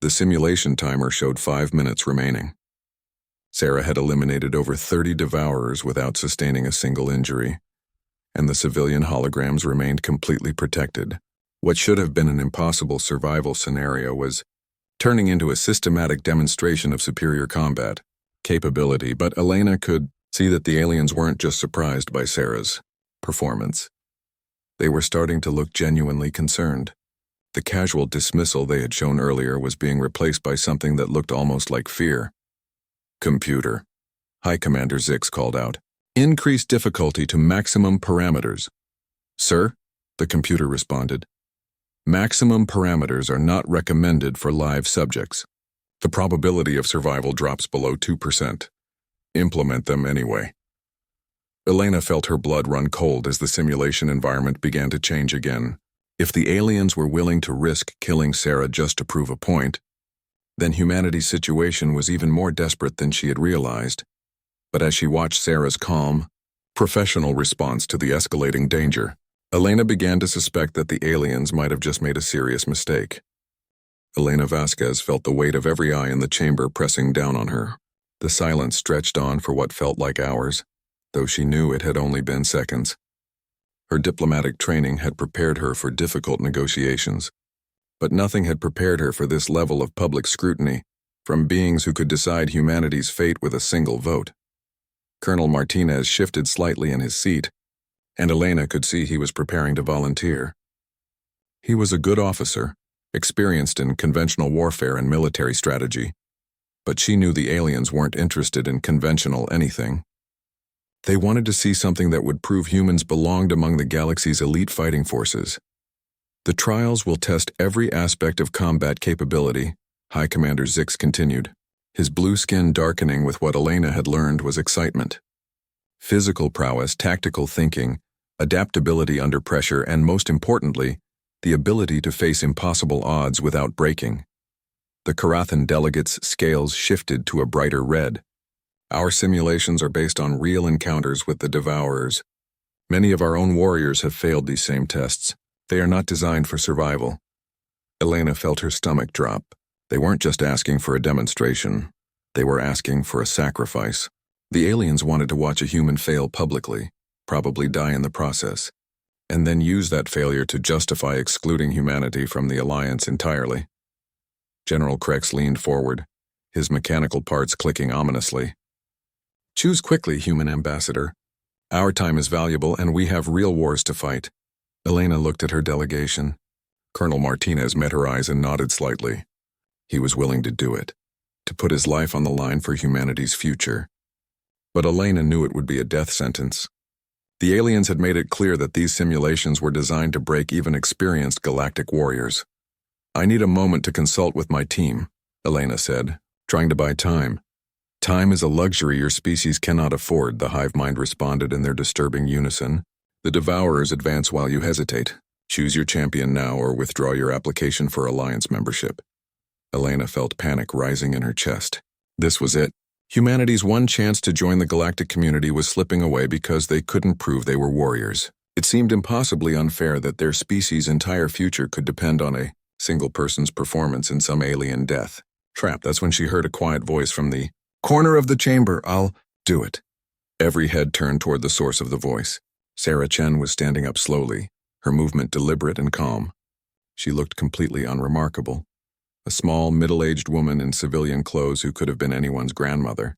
The simulation timer showed 5 minutes remaining. Sarah had eliminated over 30 Devourers without sustaining a single injury, and the civilian holograms remained completely protected. What should have been an impossible survival scenario was turning into a systematic demonstration of superior combat capability, but Elena could see that the aliens weren't just surprised by Sarah's performance. They were starting to look genuinely concerned. The casual dismissal they had shown earlier was being replaced by something that looked almost like fear. Computer, High Commander Zix called out. Increase difficulty to maximum parameters. Sir, the computer responded. Maximum parameters are not recommended for live subjects. The probability of survival drops below 2%. Implement them anyway. Elena felt her blood run cold as the simulation environment began to change again. If the aliens were willing to risk killing Sarah just to prove a point, then humanity's situation was even more desperate than she had realized. But as she watched Sarah's calm, professional response to the escalating danger, Elena began to suspect that the aliens might have just made a serious mistake. Elena Vasquez felt the weight of every eye in the chamber pressing down on her. The silence stretched on for what felt like hours, though she knew it had only been seconds. Her diplomatic training had prepared her for difficult negotiations, but nothing had prepared her for this level of public scrutiny from beings who could decide humanity's fate with a single vote. Colonel Martinez shifted slightly in his seat, and Elena could see he was preparing to volunteer. He was a good officer, experienced in conventional warfare and military strategy, but she knew the aliens weren't interested in conventional anything. They wanted to see something that would prove humans belonged among the galaxy's elite fighting forces. The trials will test every aspect of combat capability, High Commander Zix continued. His blue skin darkening with what Elena had learned was excitement. Physical prowess, tactical thinking, adaptability under pressure, and most importantly, the ability to face impossible odds without breaking. The Corathan delegates' scales shifted to a brighter red. Our simulations are based on real encounters with the Devourers. Many of our own warriors have failed these same tests. They are not designed for survival. Elena felt her stomach drop. They weren't just asking for a demonstration. They were asking for a sacrifice. The aliens wanted to watch a human fail publicly, probably die in the process, and then use that failure to justify excluding humanity from the Alliance entirely. General Krex leaned forward, his mechanical parts clicking ominously. Choose quickly, human ambassador. Our time is valuable and we have real wars to fight. Elena looked at her delegation. Colonel Martinez met her eyes and nodded slightly. He was willing to do it, to put his life on the line for humanity's future. But Elena knew it would be a death sentence. The aliens had made it clear that these simulations were designed to break even experienced galactic warriors. I need a moment to consult with my team, Elena said, trying to buy time. Time is a luxury your species cannot afford, the hive mind responded in their disturbing unison. The Devourers advance while you hesitate. Choose your champion now or withdraw your application for Alliance membership. Elena felt panic rising in her chest. This was it. Humanity's one chance to join the galactic community was slipping away because they couldn't prove they were warriors. It seemed impossibly unfair that their species' entire future could depend on a single person's performance in some alien death. Trap, that's when she heard a quiet voice from the corner of the chamber. I'll do it. Every head turned toward the source of the voice. Sarah Chen was standing up slowly, her movement deliberate and calm. She looked completely unremarkable. A small, middle-aged woman in civilian clothes who could have been anyone's grandmother.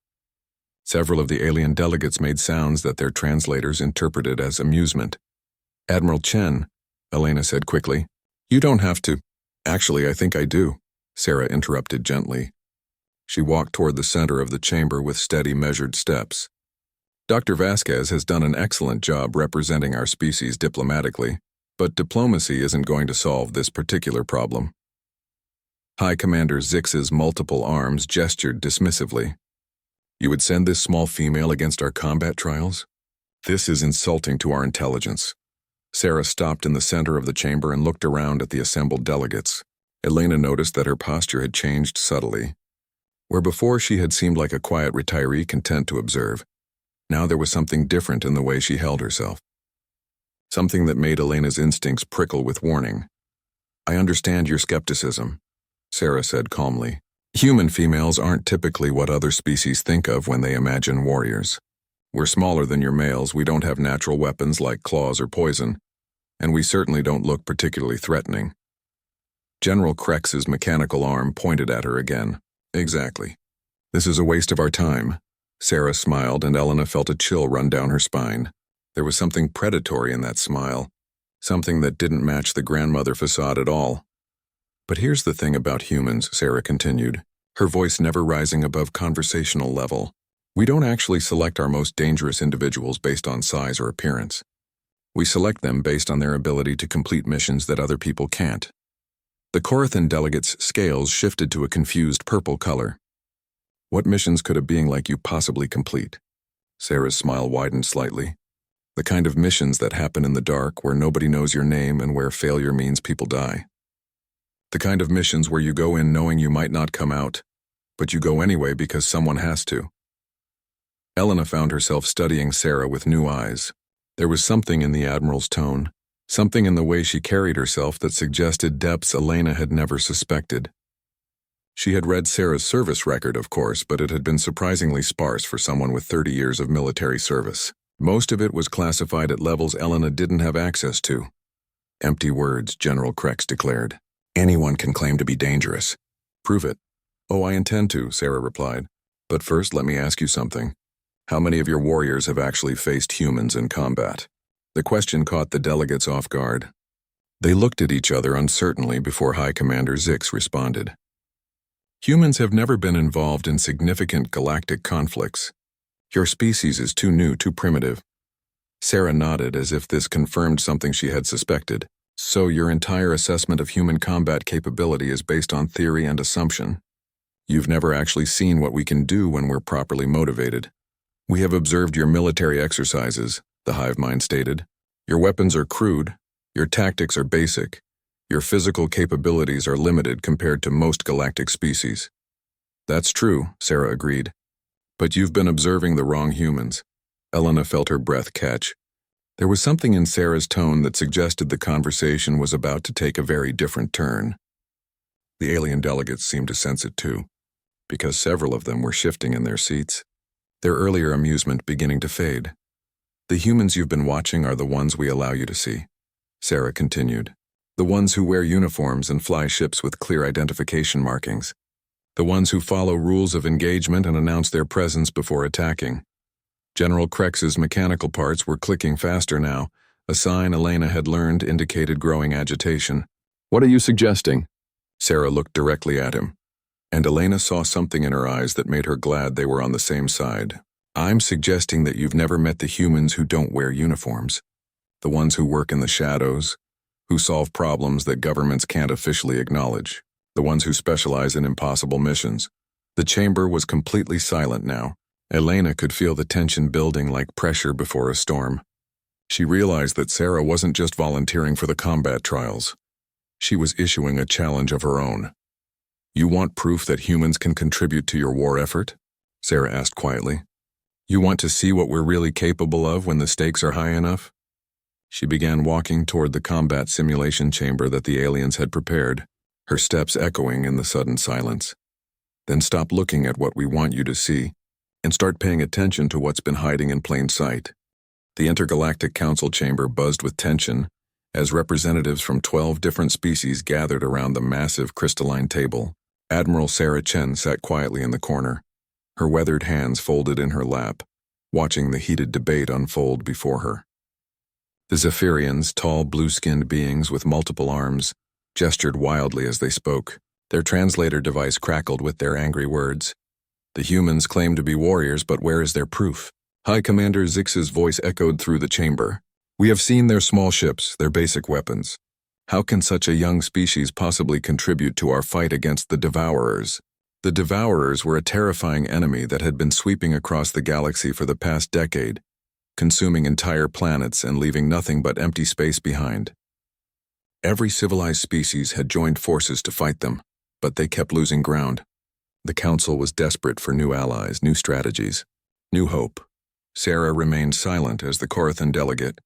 Several of the alien delegates made sounds that their translators interpreted as amusement. Admiral Chen, Elena said quickly. You don't have to. Actually, I think I do, Sarah interrupted gently. She walked toward the center of the chamber with steady, measured steps. Dr. Vasquez has done an excellent job representing our species diplomatically, but diplomacy isn't going to solve this particular problem. High Commander Zix's multiple arms gestured dismissively. You would send this small female against our combat trials? This is insulting to our intelligence. Sarah stopped in the center of the chamber and looked around at the assembled delegates. Elena noticed that her posture had changed subtly. Where before she had seemed like a quiet retiree content to observe, now there was something different in the way she held herself. Something that made Elena's instincts prickle with warning. I understand your skepticism, Sarah said calmly. Human females aren't typically what other species think of when they imagine warriors. We're smaller than your males, we don't have natural weapons like claws or poison, and we certainly don't look particularly threatening. General Krex's mechanical arm pointed at her again. Exactly. This is a waste of our time. Sarah smiled and Elena felt a chill run down her spine. There was something predatory in that smile, something that didn't match the grandmother facade at all. But here's the thing about humans, Sarah continued, her voice never rising above conversational level. We don't actually select our most dangerous individuals based on size or appearance. We select them based on their ability to complete missions that other people can't. The Corathan delegates' scales shifted to a confused purple color. What missions could a being like you possibly complete? Sarah's smile widened slightly. The kind of missions that happen in the dark where nobody knows your name and where failure means people die. The kind of missions where you go in knowing you might not come out, but you go anyway because someone has to. Elena found herself studying Sarah with new eyes. There was something in the Admiral's tone, something in the way she carried herself that suggested depths Elena had never suspected. She had read Sarah's service record, of course, but it had been surprisingly sparse for someone with 30 years of military service. Most of it was classified at levels Elena didn't have access to. Empty words, General Krex declared. Anyone can claim to be dangerous. Prove it. Oh, I intend to, Sarah replied. But first, let me ask you something. How many of your warriors have actually faced humans in combat? The question caught the delegates off guard. They looked at each other uncertainly before High Commander Zix responded. Humans have never been involved in significant galactic conflicts. Your species is too new, too primitive. Sarah nodded as if this confirmed something she had suspected. So your entire assessment of human combat capability is based on theory and assumption. You've never actually seen what we can do when we're properly motivated. We have observed your military exercises, the hive mind stated. Your weapons are crude, your tactics are basic, your physical capabilities are limited compared to most galactic species. That's true, Sarah agreed. But you've been observing the wrong humans. Elena felt her breath catch. There was something in Sarah's tone that suggested the conversation was about to take a very different turn. The alien delegates seemed to sense it too, because several of them were shifting in their seats, their earlier amusement beginning to fade. The humans you've been watching are the ones we allow you to see, Sarah continued. The ones who wear uniforms and fly ships with clear identification markings. The ones who follow rules of engagement and announce their presence before attacking. General Crex's mechanical parts were clicking faster now. A sign Elena had learned indicated growing agitation. "What are you suggesting?" Sarah looked directly at him, and Elena saw something in her eyes that made her glad they were on the same side. "I'm suggesting that you've never met the humans who don't wear uniforms. The ones who work in the shadows, who solve problems that governments can't officially acknowledge. The ones who specialize in impossible missions." The chamber was completely silent now. Elena could feel the tension building like pressure before a storm. She realized that Sarah wasn't just volunteering for the combat trials. She was issuing a challenge of her own. "You want proof that humans can contribute to your war effort?" Sarah asked quietly. "You want to see what we're really capable of when the stakes are high enough?" She began walking toward the combat simulation chamber that the aliens had prepared, her steps echoing in the sudden silence. "Then stop looking at what we want you to see, and start paying attention to what's been hiding in plain sight." The Intergalactic Council chamber buzzed with tension as representatives from 12 different species gathered around the massive crystalline table. Admiral Sarah Chen sat quietly in the corner, her weathered hands folded in her lap, watching the heated debate unfold before her. The Zephyrians, tall blue-skinned beings with multiple arms, gestured wildly as they spoke. Their translator device crackled with their angry words. "The humans claim to be warriors, but where is their proof?" High Commander Zix's voice echoed through the chamber. "We have seen their small ships, their basic weapons. How can such a young species possibly contribute to our fight against the Devourers?" The Devourers were a terrifying enemy that had been sweeping across the galaxy for the past decade, consuming entire planets and leaving nothing but empty space behind. Every civilized species had joined forces to fight them, but they kept losing ground. The Council was desperate for new allies, new strategies, new hope. Sarah remained silent as the Corathan delegate,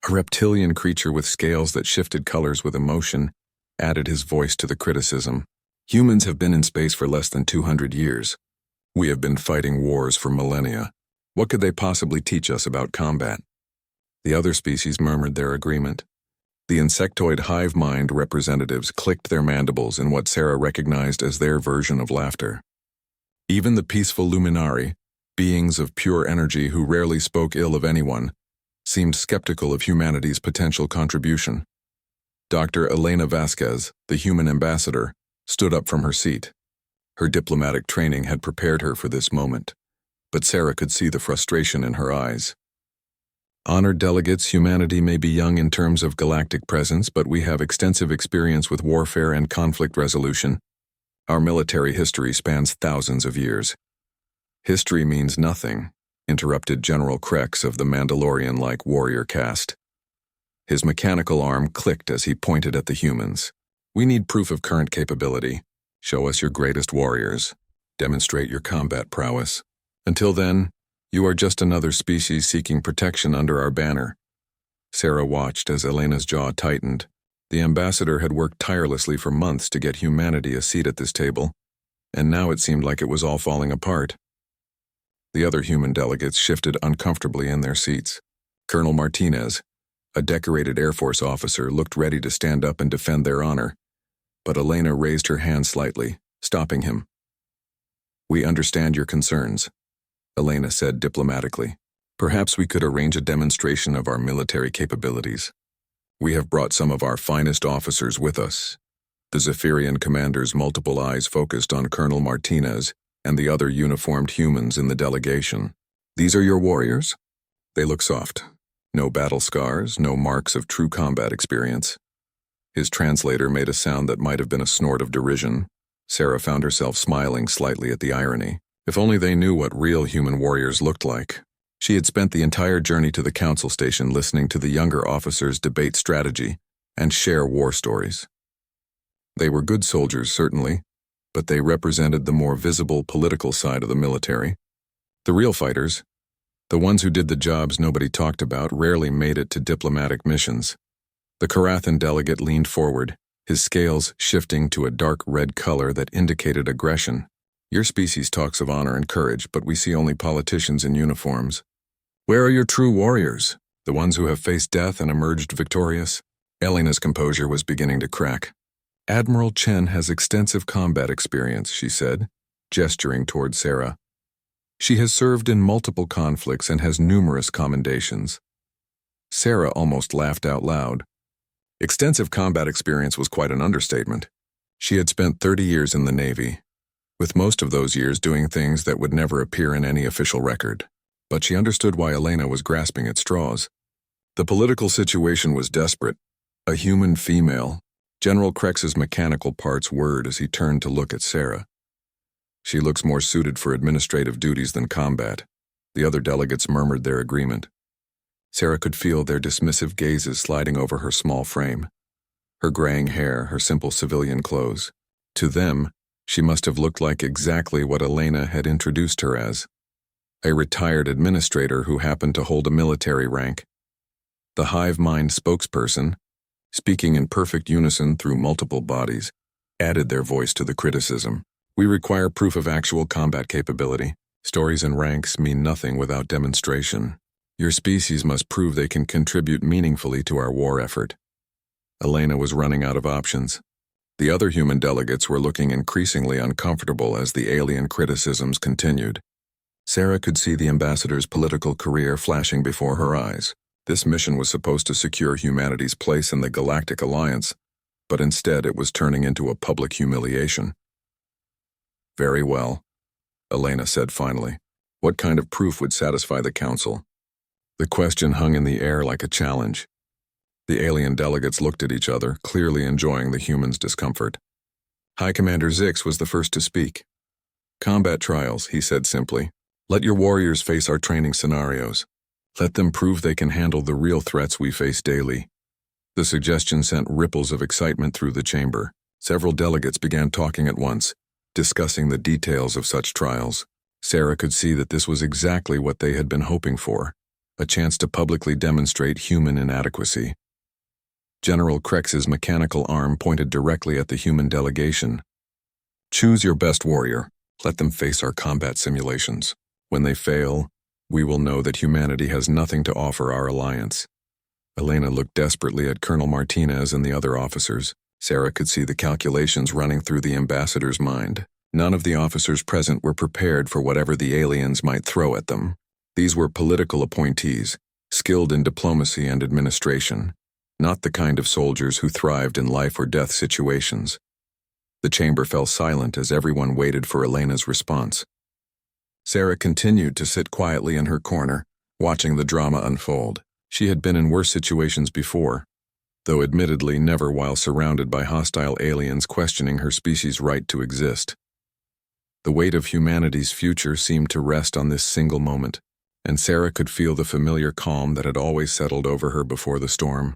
a reptilian creature with scales that shifted colors with emotion, added his voice to the criticism. "Humans have been in space for less than 200 years. We have been fighting wars for millennia. What could they possibly teach us about combat?" The other species murmured their agreement. The insectoid hive mind representatives clicked their mandibles in what Sarah recognized as their version of laughter. Even the peaceful Luminari, beings of pure energy who rarely spoke ill of anyone, seemed skeptical of humanity's potential contribution. Dr. Elena Vasquez, the human ambassador, stood up from her seat. Her diplomatic training had prepared her for this moment, but Sarah could see the frustration in her eyes. "Honored delegates, humanity may be young in terms of galactic presence, but we have extensive experience with warfare and conflict resolution. Our military history spans thousands of years." "History means nothing," interrupted General Crex of the Mandalorian-like warrior caste. His mechanical arm clicked as he pointed at the humans. "We need proof of current capability. Show us your greatest warriors. Demonstrate your combat prowess. Until then, you are just another species seeking protection under our banner." Sarah watched as Elena's jaw tightened. The ambassador had worked tirelessly for months to get humanity a seat at this table, and now it seemed like it was all falling apart. The other human delegates shifted uncomfortably in their seats. Colonel Martinez, a decorated Air Force officer, looked ready to stand up and defend their honor, but Elena raised her hand slightly, stopping him. "We understand your concerns," Elena said diplomatically. "Perhaps we could arrange a demonstration of our military capabilities. We have brought some of our finest officers with us." The Zephyrian commander's multiple eyes focused on Colonel Martinez and the other uniformed humans in the delegation. "These are your warriors? They look soft. No battle scars, no marks of true combat experience." His translator made a sound that might have been a snort of derision. Sarah found herself smiling slightly at the irony. If only they knew what real human warriors looked like. She had spent the entire journey to the council station listening to the younger officers debate strategy and share war stories. They were good soldiers, certainly, but they represented the more visible political side of the military. The real fighters, the ones who did the jobs nobody talked about, rarely made it to diplomatic missions. The Corathan delegate leaned forward, his scales shifting to a dark red color that indicated aggression. "Your species talks of honor and courage, but we see only politicians in uniforms. Where are your true warriors, the ones who have faced death and emerged victorious?" Elena's composure was beginning to crack. "Admiral Chen has extensive combat experience," she said, gesturing toward Sarah. She has served in multiple conflicts and has numerous commendations. Sarah almost laughed out loud. Extensive combat experience was quite an understatement. She had spent 30 years in the Navy, with most of those years doing things that would never appear in any official record. But she understood why Elena was grasping at straws. The political situation was desperate. A human female. General Crex's mechanical parts whirred as he turned to look at Sarah. She looks more suited for administrative duties than combat. The other delegates murmured their agreement. Sarah could feel their dismissive gazes sliding over her small frame. Her graying hair, her simple civilian clothes. To them, she must have looked like exactly what Elena had introduced her as. A retired administrator who happened to hold a military rank. The hive mind spokesperson, speaking in perfect unison through multiple bodies, added their voice to the criticism. We require proof of actual combat capability. Stories and ranks mean nothing without demonstration. Your species must prove they can contribute meaningfully to our war effort. Elena was running out of options. The other human delegates were looking increasingly uncomfortable as the alien criticisms continued. Sarah could see the ambassador's political career flashing before her eyes. This mission was supposed to secure humanity's place in the Galactic Alliance, but instead it was turning into a public humiliation. Very well, Elena said finally. What kind of proof would satisfy the Council? The question hung in the air like a challenge. The alien delegates looked at each other, clearly enjoying the humans' discomfort. High Commander Zix was the first to speak. Combat trials, he said simply. Let your warriors face our training scenarios. Let them prove they can handle the real threats we face daily. The suggestion sent ripples of excitement through the chamber. Several delegates began talking at once, discussing the details of such trials. Sarah could see that this was exactly what they had been hoping for, a chance to publicly demonstrate human inadequacy. General Crex's mechanical arm pointed directly at the human delegation. Choose your best warrior. Let them face our combat simulations. When they fail, we will know that humanity has nothing to offer our alliance. Elena looked desperately at Colonel Martinez and the other officers. Sarah could see the calculations running through the ambassador's mind. None of the officers present were prepared for whatever the aliens might throw at them. These were political appointees, skilled in diplomacy and administration, not the kind of soldiers who thrived in life or death situations. The chamber fell silent as everyone waited for Elena's response. Sarah continued to sit quietly in her corner, watching the drama unfold. She had been in worse situations before, though admittedly never while surrounded by hostile aliens questioning her species' right to exist. The weight of humanity's future seemed to rest on this single moment, and Sarah could feel the familiar calm that had always settled over her before the storm.